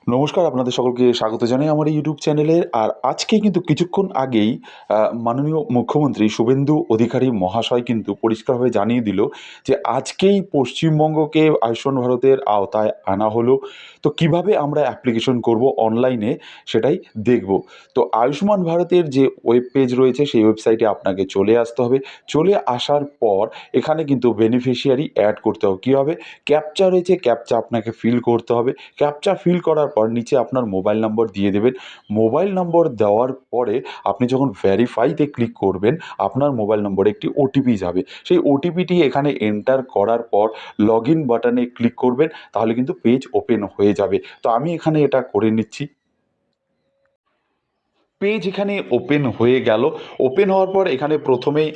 নমস্কার, আপনাদের সকলকে স্বাগত জানাই আমার এই ইউটিউব চ্যানেলে। আর আজকে কিন্তু কিছুক্ষণ আগেই মাননীয় মুখ্যমন্ত্রী শুভেন্দু অধিকারী মহাশয় কিন্তু পরিষ্কারভাবে জানিয়ে দিল যে আজকেই পশ্চিমবঙ্গকে আয়ুষ্মান ভারতের আওতায় আনা হলো। তো কিভাবে আমরা অ্যাপ্লিকেশন করব অনলাইনে সেটাই দেখব। তো আয়ুষ্মান ভারতের যে ওয়েব পেজ রয়েছে সেই ওয়েবসাইটে আপনাকে চলে আসতে হবে। চলে আসার পর এখানে কিন্তু বেনিফিশিয়ারি অ্যাড করতে হবে। কী হবে? ক্যাপচা রয়েছে, ক্যাপচা আপনাকে ফিল করতে হবে। ক্যাপচা ফিল করার পর নিচে আপনার মোবাইল নম্বর দিয়ে দেবেন। মোবাইল নম্বর দেওয়ার পরে আপনি যখন ভেরিফাইতে ক্লিক করবেন, আপনার মোবাইল নম্বরে একটি ওটিপি যাবে। সেই ওটিপিটি এখানে এন্টার করার পর লগইন বাটনে ক্লিক করবেন, তাহলে কিন্তু পেজ ওপেন হয়ে যাবে। তো আমি এখানে এটা করে নিচ্ছি। পেজ এখানে ওপেন হয়ে গেল। ওপেন হওয়ার পর এখানে প্রথমেই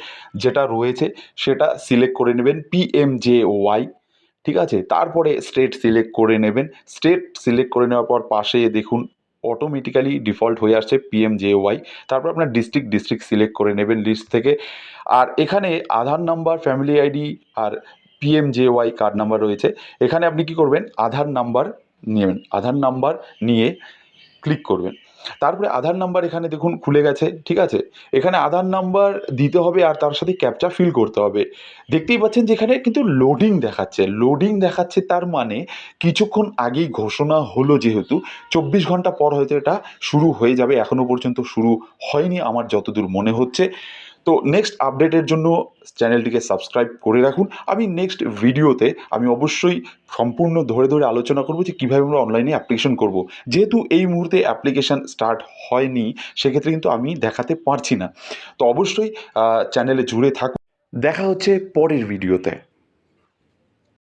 যেটা রয়েছে সেটা সিলেক্ট করে নেবেন, পিএমজেওয়াই। ঠিক আছে? তারপরে স্টেট সিলেক্ট করে নেবেন। স্টেট সিলেক্ট করে নেওয়ার পর পাশে দেখুন অটোমেটিক্যালি ডিফল্ট হয়ে আসছে পিএমজেওয়াই। তারপর আপনার ডিস্ট্রিক্ট সিলেক্ট করে নেবেন লিস্ট থেকে। আর এখানে আধার নাম্বার, ফ্যামিলি আইডি আর পিএমজেওয়াই কার্ড নাম্বার রয়েছে। এখানে আপনি কি করবেন? আধার নাম্বার নেবেন। আধার নাম্বার নিয়ে ক্লিক করবেন। তারপরে আধার নাম্বার এখানে দেখুন খুলে গেছে, ঠিক আছে? এখানে আধার নাম্বার দিতে হবে আর তার সাথে ক্যাপচা ফিল করতে হবে। দেখতেই পাচ্ছেন যে এখানে কিন্তু লোডিং দেখাচ্ছে। লোডিং দেখাচ্ছে তার মানে কিছুক্ষণ আগেই ঘোষণা হলো যেহেতু ২৪ ঘন্টা পর হয়তো এটা শুরু হয়ে যাবে। এখনো পর্যন্ত শুরু হয়নি আমার যতদূর মনে হচ্ছে। তো নেক্সট আপডেটের জন্য চ্যানেলটিকে সাবস্ক্রাইব করে রাখুন। আমি নেক্সট ভিডিওতে আমি অবশ্যই সম্পূর্ণ ধরে ধরে আলোচনা করব যে কীভাবে আমরা অনলাইনে অ্যাপ্লিকেশন করব। যেহেতু এই মুহূর্তে অ্যাপ্লিকেশন স্টার্ট হয়নি, সেক্ষেত্রে কিন্তু আমি দেখাতে পারছি না। তো অবশ্যই চ্যানেলে জুড়ে থাকুন। দেখা হচ্ছে পরের ভিডিওতে।